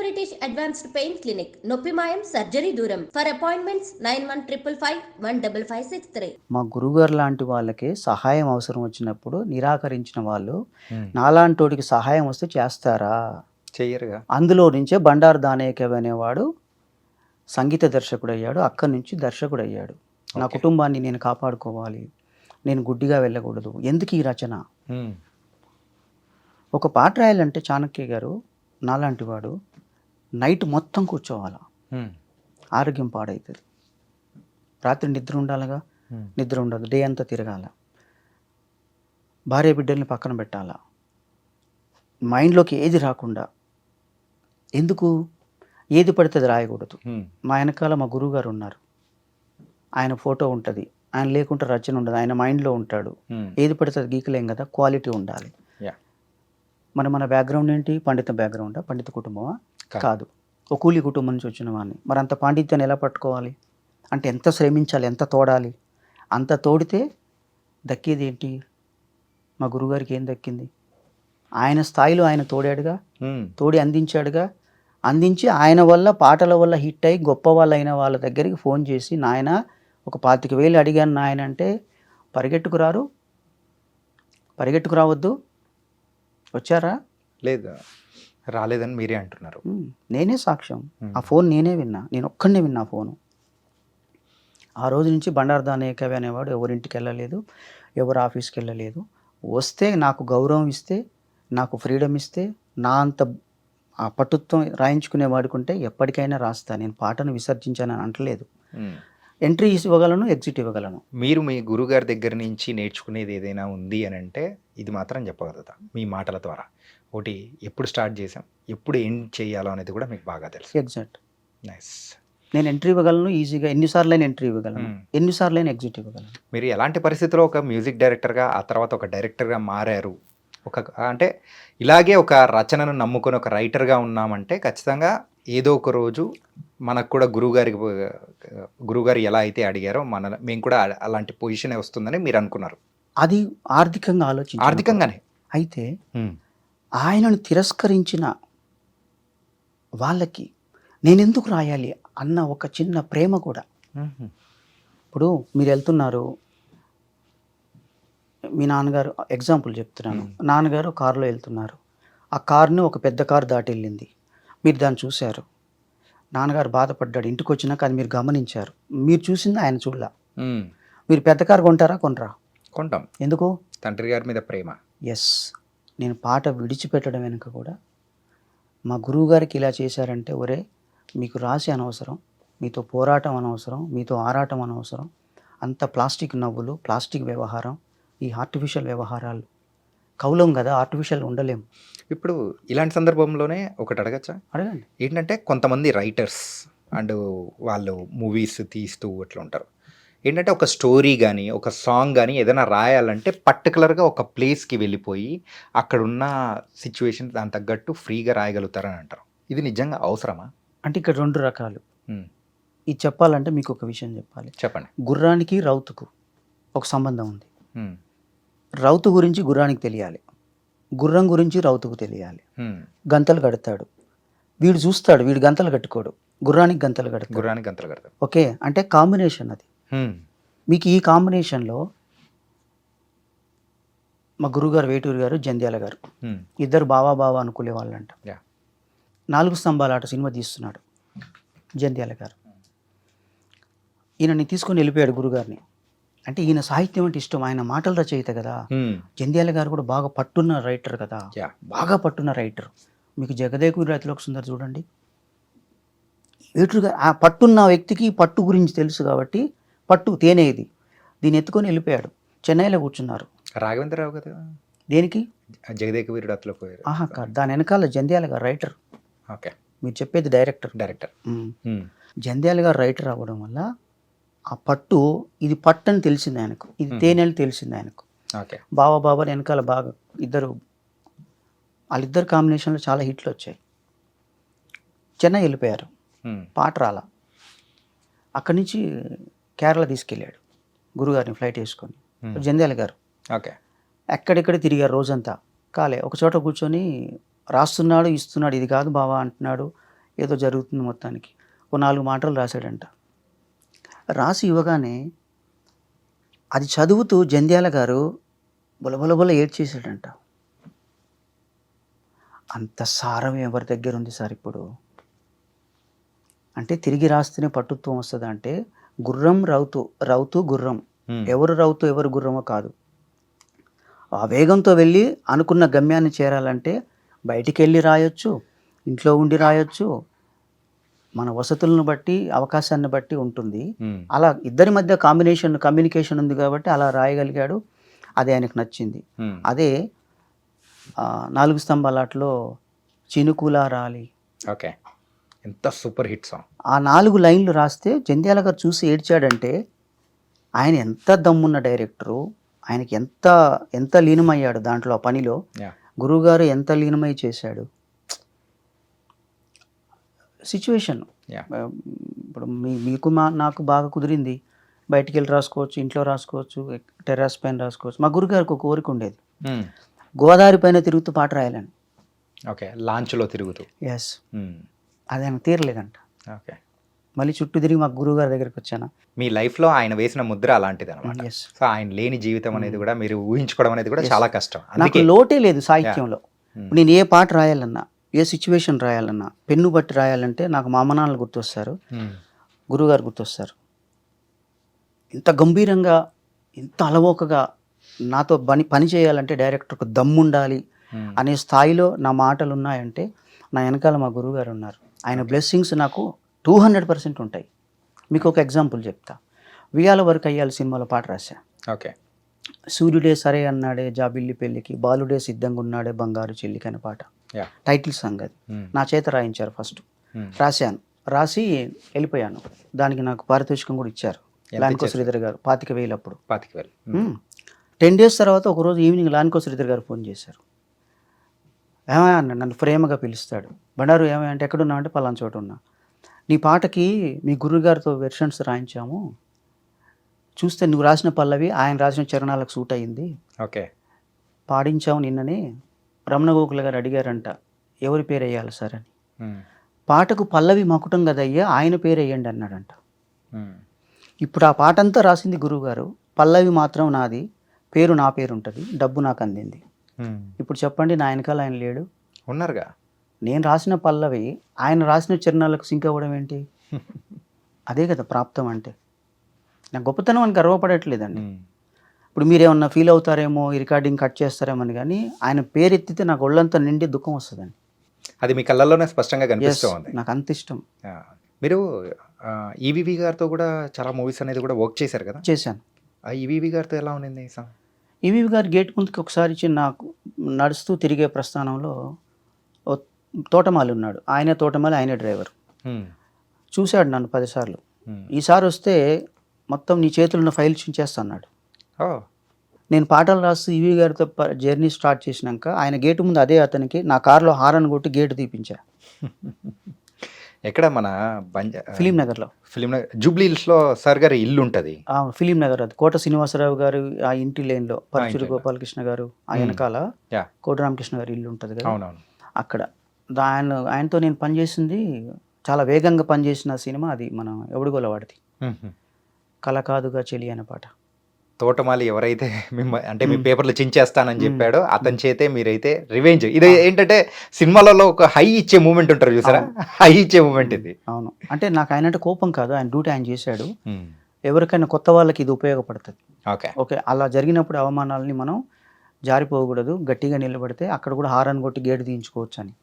British advanced pain clinic, నొప్పి మాయం, surgery దూరం. For appointments 9155515563. మా గురుగారు లాంటి వాళ్ళకి సహాయం అవసరం వచ్చినప్పుడు నిరాకరించిన వాళ్ళు నాలాంటోడికి సహాయం వస్తే చేస్తారా? చెయ్యరుగా. అందులో నుంచే బండారు దానయ్య అనేవాడు సంగీత దర్శకుడు అయ్యాడు. అక్కడి నుంచి దర్శకుడు అయ్యాడు. నా కుటుంబాన్ని నేను కాపాడుకోవాలి, నేను గుడ్డిగా వెళ్ళకూడదు. ఎందుకు ఈ రచన? ఒక పాట రాయాలంటే చాణక్య గారు నాలాంటి వాడు నైట్ మొత్తం కూర్చోవాలా, ఆరోగ్యం పాడవుతుంది. రాత్రి నిద్ర ఉండాలిగా, నిద్ర ఉండదు. డే అంతా తిరగాల, భార్య బిడ్డల్ని పక్కన పెట్టాలా, మైండ్లోకి ఏది రాకుండా. ఎందుకు? ఏది పడితే అది రాయకూడదు. మా వెనకాల మా గురువు గారు ఉన్నారు, ఆయన ఫోటో ఉంటుంది, ఆయన లేకుంటే రచన ఉండదు, ఆయన మైండ్లో ఉంటాడు. ఏది పడితే అది గీకలేం కదా, క్వాలిటీ ఉండాలి. మన బ్యాక్గ్రౌండ్ ఏంటి? పండిత బ్యాక్గ్రౌండా? పండిత కుటుంబమా? కాదు, ఒక కూలీ కుటుంబం నుంచి వచ్చిన వాడిని. మరి అంత పాండిత్యాన్ని ఎలా పట్టుకోవాలి? అంటే ఎంత శ్రమించాలి, ఎంత తోడాలి. అంత తోడితే దక్కేది ఏంటి? మా గురుగారికి ఏం దక్కింది? ఆయన స్థాయిలో ఆయన తోడాడుగా, తోడి అందించాడుగా. అందించి ఆయన వల్ల, పాటల వల్ల హిట్ అయ్యి గొప్ప వాళ్ళు అయిన వాళ్ళ దగ్గరికి ఫోన్ చేసి, నాయన ఒక 25,000 అడిగాను నాయన అంటే పరిగెట్టుకు రారు? పరిగెట్టుకు రావద్దు? వచ్చారా? లేదు, రాలేదని మీరే అంటున్నారు. నేనే సాక్ష్యం. ఆ ఫోన్ నేనే విన్నా, నేను ఒక్కడనే విన్నా ఫోను. ఆ రోజు నుంచి బండారు దానయ్య అనేవాడు ఎవరింటికి వెళ్ళలేదు, ఎవరు ఆఫీస్కి వెళ్ళలేదు. వస్తే నాకు గౌరవం ఇస్తే, నాకు ఫ్రీడమ్ ఇస్తే, నా అంత ఆ పట్టుత్వం రాయించుకునేవాడుకుంటే ఎప్పటికైనా రాస్తా. నేను పాటను విసర్జించానని అంటలేదు. ఎంట్రీ ఇవ్వగలను, ఎగ్జిట్ ఇవ్వగలను. మీరు మీ గురుగారి దగ్గర నుంచి నేర్చుకునేది ఏదైనా ఉంది అని అంటే ఇది మాత్రం చెప్పగలుగుతా మీ మాటల ద్వారా. ఒకటి, ఎప్పుడు స్టార్ట్ చేసాం, ఎప్పుడు ఎండ్ చేయాలో అనేది కూడా మీకు బాగా తెలుసు. ఎగ్జాక్ట్. నైస్. నేను ఎంట్రీ ఇవ్వగలను ఈజీగా, ఎన్నిసార్లు అయినా ఎంట్రీ ఇవ్వగలను, ఎన్నిసార్లు అయినా ఎగ్జిట్ ఇవ్వగలను. మీరు ఎలాంటి పరిస్థితుల్లో ఒక మ్యూజిక్ డైరెక్టర్గా, ఆ తర్వాత ఒక డైరెక్టర్గా మారారు? అంటే ఇలాగే ఒక రచనను నమ్ముకొని ఒక రైటర్గా ఉన్నామంటే ఖచ్చితంగా ఏదో ఒక రోజు మనకు కూడా గురువుగారు ఎలా అయితే అడిగారో మేము కూడా అలాంటి పొజిషన్ వస్తుందని మీరు అనుకున్నారు. అది ఆర్థికంగా ఆలోచించి, ఆర్థికంగానే. అయితే ఆయనను తిరస్కరించిన వాళ్ళకి నేనెందుకు రాయాలి అన్న ఒక చిన్న ప్రేమ కూడా. ఇప్పుడు మీరు వెళ్తున్నారు, మీ నాన్నగారు, ఎగ్జాంపుల్ చెప్తున్నాను, నాన్నగారు కారులో వెళ్తున్నారు, ఆ కారుని ఒక పెద్ద కారు దాటి వెళ్ళింది, మీరు దాన్ని చూశారు, నాన్నగారు బాధపడ్డాడు. ఇంటికి వచ్చినాక అది మీరు గమనించారు, మీరు చూసింది ఆయన చూడలా. మీరు పెద్ద కారు కొంటారా? కొనరా? కొంటాం. ఎందుకు? తండ్రి గారి మీద ప్రేమ. ఎస్. నేను పాట విడిచిపెట్టడం వెనుక కూడా మా గురువు గారికి ఇలా చేశారంటే, ఒరే మీకు రాసి అనవసరం, మీతో పోరాటం అనవసరం, మీతో ఆరాటం అనవసరం, అంత ప్లాస్టిక్ నవ్వులు, ప్లాస్టిక్ వ్యవహారం, ఈ ఆర్టిఫిషియల్ వ్యవహారాలు కౌలం కదా, ఆర్టిఫిషియల్ ఉండలేము. ఇప్పుడు ఇలాంటి సందర్భంలోనే ఒకటి అడగచ్చా? అడగండి. ఏంటంటే కొంతమంది రైటర్స్ అండ్ వాళ్ళు మూవీస్ తీస్తూ అట్లా ఉంటారు. ఏంటంటే ఒక స్టోరీ కానీ, ఒక సాంగ్ కానీ ఏదైనా రాయాలంటే పర్టికులర్గా ఒక ప్లేస్కి వెళ్ళిపోయి అక్కడున్న సిచ్యువేషన్ దాని తగ్గట్టు ఫ్రీగా రాయగలుగుతారని అంటారు. ఇది నిజంగా అవసరమా? అంటే ఇక్కడ 2 రకాలు. ఇది చెప్పాలంటే మీకు ఒక విషయం చెప్పాలి. చెప్పండి. గుర్రానికి రౌతుకు ఒక సంబంధం ఉంది. రౌతు గురించి గుర్రానికి తెలియాలి, గుర్రం గురించి రౌతుకు తెలియాలి. గంతలు కడతాడు, వీడు చూస్తాడు, వీడు గంతలు కట్టుకోడు, గుర్రానికి గంతలు కడతాడు. ఓకే, అంటే కాంబినేషన్ అది. మీకు ఈ కాంబినేషన్లో మా గురుగారు వేటూరు గారు, జంధ్యాల గారు, ఇద్దరు బావా అనుకునే వాళ్ళంట. 4 స్తంభాల ఆట సినిమా తీస్తున్నాడు జంధ్యాల గారు. ఈయనని తీసుకొని వెళ్ళిపోయాడు గురుగారిని. అంటే ఈయన సాహిత్యం అంటే ఇష్టం, ఆయన మాటల రచయిత కదా. జంధ్యాల గారు కూడా బాగా పట్టున్న రైటర్ కదా, బాగా పట్టున్న రైటర్. మీకు జగదేకుడి రైతులకు సుందర్ చూడండి, వేటూరు గారు ఆ పట్టున్న వ్యక్తికి పట్టు గురించి తెలుసు కాబట్టి, పట్టు తేనె ఇది, దీన్ని ఎత్తుకొని వెళ్ళిపోయాడు. చెన్నైలో కూర్చున్నారు. రాఘవేంద్రరావు కదా దేనికి? జగదేక వీరుడు అట్లా పోయారు. కాదు, దాని వెనకాల జంధ్యాల గారు రైటర్. ఓకే, మీరు చెప్పేది డైరెక్టర్. జంధ్యాల గారు రైటర్ అవ్వడం వల్ల ఆ పట్టు, ఇది పట్టు అని తెలిసింది ఆయనకు, ఇది తేనెలు తెలిసింది ఆయనకు. బాబా వెనకాల బాగా వాళ్ళిద్దరు కాంబినేషన్లో చాలా హిట్లు వచ్చాయి. చెన్నై వెళ్ళిపోయారు, పాట రాలా. అక్కడి నుంచి కేరళ తీసుకెళ్ళాడు గురుగారిని ఫ్లైట్ వేసుకొని జంధ్యాల గారు. ఎక్కడెక్కడ తిరిగారు రోజంతా, కాలే. ఒక చోట కూర్చొని రాస్తున్నాడు, ఇస్తున్నాడు, ఇది కాదు బావా అంటున్నాడు, ఏదో జరుగుతుంది మొత్తానికి. ఓ 4 మాటలు రాశాడంట. రాసి ఇవ్వగానే అది చదువుతూ జంధ్యాల గారు బులబులబుల ఏడ్చేసాడంట. అంత సారం ఎవరి దగ్గర ఉంది సార్ ఇప్పుడు? అంటే తిరిగి రాస్తేనే పట్టుత్వం వస్తుందా అంటే, గుర్రం రౌతు, రౌతు గుర్రం. ఎవరు రౌతు ఎవరు గుర్రమో కాదు. ఆ వేగంతో వెళ్ళి అనుకున్న గమ్యాన్ని చేరాలంటే బయటికి వెళ్ళి రాయొచ్చు, ఇంట్లో ఉండి రాయొచ్చు, మన వసతులను బట్టి అవకాశాన్ని బట్టి ఉంటుంది. అలా ఇద్దరి మధ్య కమ్యూనికేషన్ ఉంది కాబట్టి అలా రాయగలిగాడు. అది ఆయనకు నచ్చింది. అదే 4 స్తంభాల ఆటలో చినుకులా రాలి, ఓకే, ఎంత సూపర్ హిట్ సాంగ్. ఆ 4 లైన్లు రాస్తే జంధ్యాల గారు చూసి ఏడ్చాడంటే ఆయన ఎంత దమ్మున్న డైరెక్టరు, ఆయనకి ఎంత లీనమయ్యాడు దాంట్లో ఆ పనిలో. గురువుగారు ఎంత లీనమై చేశాడు. సిచ్యువేషన్ ఇప్పుడు మీకు నాకు బాగా కుదిరింది. బయటికి వెళ్ళి రాసుకోవచ్చు, ఇంట్లో రాసుకోవచ్చు, టెర్రస్ పైన రాసుకోవచ్చు. మా గురుగారికి ఒక కోరిక ఉండేది, గోదావరి పైన తిరుగుతూ పాట రాయాలని. ఓకే, లాంచ్లో తిరుగుతూ. ఎస్, అది ఆయనకు తీరలేదంట. ఓకే, మళ్ళీ చుట్టూ తిరిగి మా గురువుగారి దగ్గరికి వచ్చాను. మీ లైఫ్లో ఆయన వేసిన ముద్ర అలాంటిది అనమాట. సో ఆయన లేని జీవితం అనేది కూడా మీరు ఊహించుకోవడం అనేది కూడా చాలా కష్టం. నాకు లోటే లేదు సాహిత్యంలో. నేను ఏ పాట రాయాలన్నా, ఏ సిచ్యువేషన్ రాయాలన్నా, పెన్ను బట్టి రాయాలంటే నాకు మా అమ్మ నాన్నలు గుర్తొస్తారు, గురువుగారు గుర్తొస్తారు. ఇంత గంభీరంగా, ఇంత అలవోకగా నాతో పని చేయాలంటే డైరెక్టర్కు దమ్ముండాలి అనే స్థాయిలో నా మాటలు ఉన్నాయంటే నా వెనకాల మా గురువుగారు ఉన్నారు. ఆయన బ్లెస్సింగ్స్ నాకు 200% ఉంటాయి. మీకు ఒక ఎగ్జాంపుల్ చెప్తా. వియాల వరకు అయ్యాలి సినిమాలో పాట రాశా. ఓకే, సూర్యుడే సరే అన్నాడే జాబిల్లి పెళ్ళికి, బాలుడే సిద్ధంగా ఉన్నాడే బంగారు చెల్లికి అనే పాట టైటిల్ సాంగ్. అది నా చేత రాయించారు. ఫస్ట్ రాశాను, రాసి వెళ్ళిపోయాను. దానికి నాకు పారితోషికం కూడా ఇచ్చారు లాన్కో శ్రీధర్ గారు, 25,000 అప్పుడు. 25,000. 10 days తర్వాత ఒకరోజు ఈవినింగ్ లాన్కో శ్రీధర్ గారు ఫోన్ చేశారు. ఏమయ్య అన్నాడు, నన్ను ప్రేమగా పిలుస్తాడు. బండారు ఏమయ్య అంటే ఎక్కడున్నా అంటే పలానా చోట ఉన్నా. నీ పాటకి మీ గురువుగారితో వెర్షన్స్ రాయించాము, చూస్తే నువ్వు రాసిన పల్లవి ఆయన రాసిన చరణాలకు సూట్ అయ్యింది. ఓకే, పాడించావు నిన్ననే. రమణ గోకుల గారు అడిగారంట ఎవరి పేరు వేయాలి సార్ అని. పాటకు పల్లవి మకుటం కదయ్యా, ఆయన పేరు వేయండి అన్నాడంట. ఇప్పుడు ఆ పాట అంతా రాసింది గురువుగారు, పల్లవి మాత్రం నాది, పేరు నా పేరు ఉంటుంది, డబ్బు నాకు అందింది. ఇప్పుడు చెప్పండి, నా వెనకాల ఆయన లేడు. ఉన్నారుగా. నేను రాసిన పల్లవి ఆయన రాసిన చరణాలకు సింక్ అవ్వడం ఏంటి? అదే కదా ప్రాప్తం అంటే. నాకు గొప్పతనం అని గర్వపడట్లేదండి. ఇప్పుడు మీరేమన్నా ఫీల్ అవుతారేమో, ఈ రికార్డింగ్ కట్ చేస్తారేమో అని, కానీ ఆయన పేరు ఎత్తితే నాకు ఒళ్ళంతా నిండి దుఃఖం వస్తుందండి. అది మీ కళ్ళల్లోనే స్పష్టంగా కనిపిస్తుంది. నాకు అంత ఇష్టం. మీరు ఈవీవి గారితో కూడా చాలా మూవీస్ అనేది కూడా వర్క్ చేశారు కదా? చేశాను. ఈవీవి గారితో ఎలా ఉంది? ఈవీవి గారు గేట్ ముందుకి ఒకసారి నాకు నడుస్తూ తిరిగే ప్రస్థానంలో తోటమాలి ఉన్నాడు. ఆయనే తోటమాలి, ఆయనే డ్రైవర్. చూశాడు నన్ను 10 సార్లు. ఈసారి వస్తే మొత్తం నీ చేతులు ఉన్న ఫైల్ చించేస్తా అన్నాడు. నేను పాటలు రాస్తూ ఈవీ గారితో జర్నీ స్టార్ట్ చేసినాక ఆయన గేటు ముందు అదే అతనికి నా కారులో హారన్ కొట్టి గేటు తీపించా. ఎక్కడ? మన ఫిలిం నగర్లో. జూబ్లీ హిల్స్లో సార్ గారి ఇల్లు ఉంటుంది. ఫిలిం నగర్, అది కోట శ్రీనివాసరావు గారు ఆ ఇంటి లేన్లో పరచూరి గోపాలకృష్ణ గారు ఆ వెనకాల కోట రామకృష్ణ గారి ఇల్లు ఉంటుంది కదా, అక్కడ. ఆయనతో నేను పనిచేసింది, చాలా వేగంగా పనిచేసిన సినిమా అది మన ఎవడుగోల వాడిది, కల కాదుగా చెలి అనే పాట. తోటమాలి ఎవరైతే అంటే మీ పేపర్లు చించేస్తానని చెప్పాడో అతని చేతే మీరైతే రివెంజ్. ఇది ఏంటంటే సినిమాలలో ఒక హై ఇచ్చే మూమెంట్ ఉంటారు చూసారా, హై ఇచ్చే మూమెంట్ ఇది. అవును, అంటే నాకు ఆయన అంటే కోపం కాదు, ఆయన డ్యూటీ ఆయన చేశాడు. ఎవరికైనా కొత్త వాళ్ళకి ఇది ఉపయోగపడుతుంది. ఓకే, అలా జరిగినప్పుడు అవమానాలని మనం జారిపోకూడదు, గట్టిగా నిలబడితే అక్కడ కూడా హారన్ కొట్టి గేటు తీయించుకోవచ్చు అని.